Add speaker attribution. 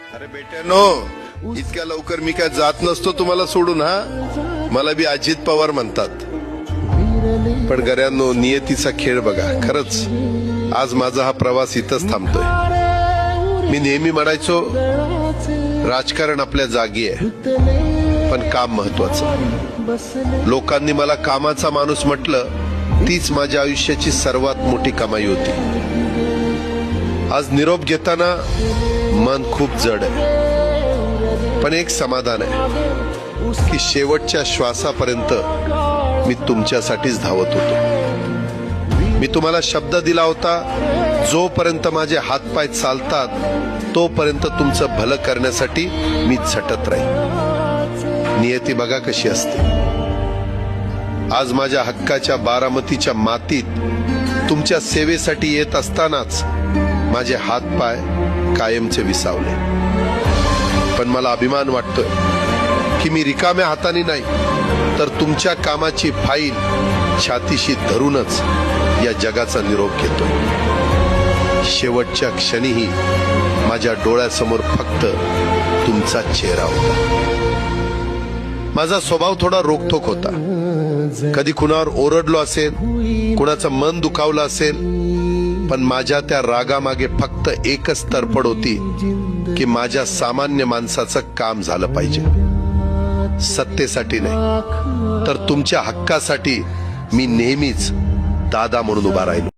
Speaker 1: अरे बेट्यानो, इतक्या लवकर मी काय जात नसतो तुम्हाला सोडून. हा, मला बी अजित पवार म्हणतात. पण गऱ्यांनो, नियतीचा खेळ बघा. खरंच आज माझा हा प्रवास इथंच थांबतोय. मी नेहमी म्हणायचो राजकारण आपल्या जागी आहे, पण काम महत्वाचं. लोकांनी मला कामाचा माणूस म्हटलं, तीच माझ्या आयुष्याची सर्वात मोठी कमाई होती. आज निरोप घेताना मन खूप जड आहे, पण एक समाधान आहे की शेवटच्या श्वासापर्यंत मी तुमच्यासाठीच धावत होतो. मी तुम्हाला शब्द दिला होता, जोपर्यंत माझे हातपाय चालतात तोपर्यंत तुमचं भलं करण्यासाठी मी झटत राहील. नियती बघा कशी असते. आज माझ्या हक्काच्या बारामतीच्या मातीत तुमच्या सेवेसाठी येत असतानाच माझे हातपाय कायमचे विसावले. पण मला अभिमान वाटतोय की मी रिकाम्या हाताने नाही, तर तुमच्या कामाची फाईल छातीशी धरूनच या जगाचा निरोप घेतोय. शेवटच्या क्षणीही माझ्या डोळ्यासमोर फक्त तुमचा चेहरा होता. माझा स्वभाव थोडा रोखठोक होता. कधी कुणावर ओरडलो असेल, कुणाचं मन दुखावलं असेल, पण माझ्या त्या रागामागे फक्त एकच तडफड होती की माझ्या सामान्य माणसाचं काम झालं पाहिजे. सत्तेसाठी नाही, तर तुमच्या हक्कासाठी मी नेहमीच दादा म्हणून उभा राहिलो.